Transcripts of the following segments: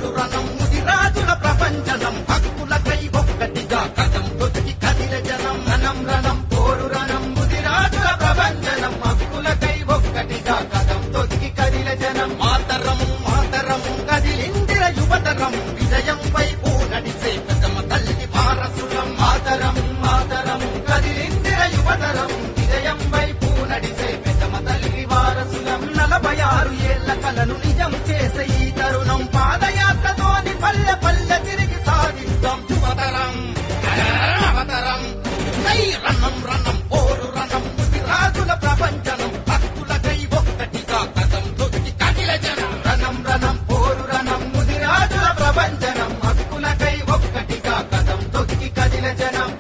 పోరు రణం ముదిరాజుల ప్రపంచనం హక్కులకై ఒక్కటిగా కదం తొక్కి కదిల జనం రణం రణం పోరు రణం ముదిరాజుల ప్రపంచనం హక్కులకై ఒక్కటిగా కదం తొక్కి కదిల జనం మాతరం మాతరం కదిలిందిర యువతరం విజయం వైపు నడిసే పెద్దమ్మ తల్లి వారసులం మాతరం మాతరం కదిలిందిర యువతరం విజయం వైపు నడిసే పెద్దమ్మ తల్లి వారసులం 46 ఏళ్ల కలను నిజం చేసే ఈ తరుణం పాదయాత్రతోని పల్లె పల్లె తిరిగి సాధిద్దాం యువతరం అవతరం జై రణం రణం పోరు రణం ముదిరాజుల ప్రపంచనం హక్కులకై ఒక్కటిగా కదం తొక్కి కదిల జనం రణం రణం పోరు రణం ముదిరాజుల ప్రపంచనం హక్కులకై ఒక్కటిగా కదం తొక్కి కదిల జనం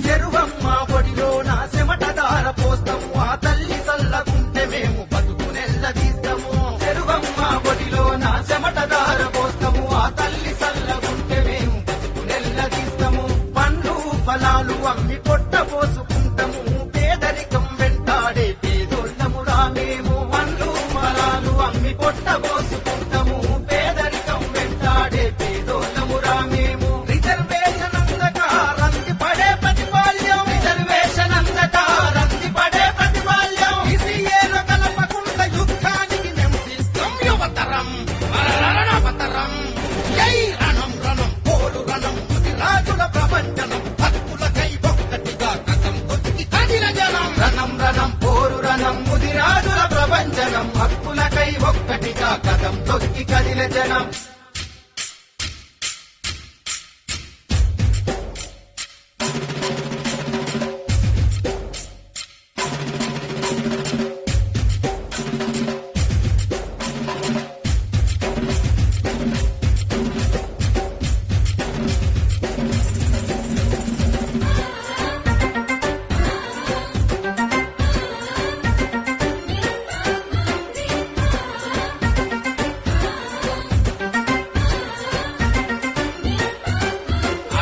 చెరువమ్మ ఒడిలో నా చెమటదార పోస్తాము ఆ తల్లి సల్లగుంటే మేము బతుకునెల్లదీస్తాము చెరువమ్మ ఒడిలో నా చెమటదార పోస్తాము ఆ తల్లి సల్లగుంటే మేము బతుకునెల్లదీస్తాము పండ్లు ఫలాలు అమ్మి పొట్ట పోసుకుంటాము పేదరికం వెంటాడే పేదోళ్ళమురా మేము పండ్లు ఫలాలు అమ్మి పొట్ట పోసుకుంటాము పేదరికం వెంటాడే పేదోళ్ళమురా మేము రిజర్వేషన్ అందక రంది పడే ప్రతిపాల్యం రిజర్వేషన్ అందక రంది పడే ప్రతిపాల్యం ఈసీఏలో కలపకుండా యుద్ధానికి మేము సిద్ధం యువతరం అవతరం జై రణం రణం పోరు రణం ముదిరాజుల ప్రపంచనం హక్కులకై ఒక్కటిగా కదం తొక్కి కదిల జనం రణం రణం పోరు రణం ముదిరాజుల ప్రపంచనం హక్కులకై ఒక్కటిగా కదం తొక్కి కదిల జనం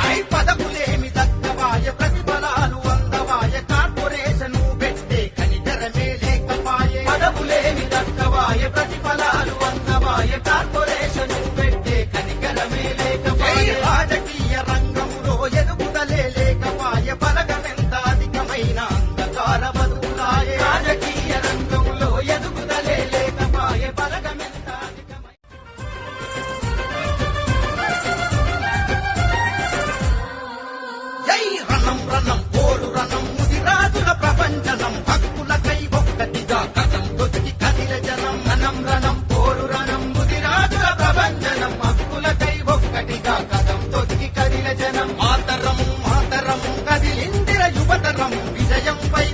ఆయ్ పదవులేమి దక్కవాయ ప్రతిఫలాలు అందవాయ కార్పొరేషను పెట్టే కనికరమే లేకపాయే పదవులేమి దక్కవాయ ప్రతిఫలాలు అందవాయ కార్పొరేషను పెట్టే కనికరమే లేకపాయే రాజకీయ రంగంలో ఎదుగుదలే లేకపాయ బలగమెంత అధికమైన అంధకార బతుకులాయే రాజకీయ రంగంలో ఎదుగుదలే లేకపాయ బలగమెంత అధికమైన జై రణం రణం పోరు రణం ముదిరాజుల ప్రపంచనం హక్కులకై ఒక్కటిగా కదం తొక్కి కదిల జనం రణం రణం పోరు రణం ముదిరాజుల ప్రపంచనం హక్కులకై ఒక్కటిగా కదం తొక్కి కదిల జనం మాతరం మాతరం కదిలిందిర యువతరం విజయం పై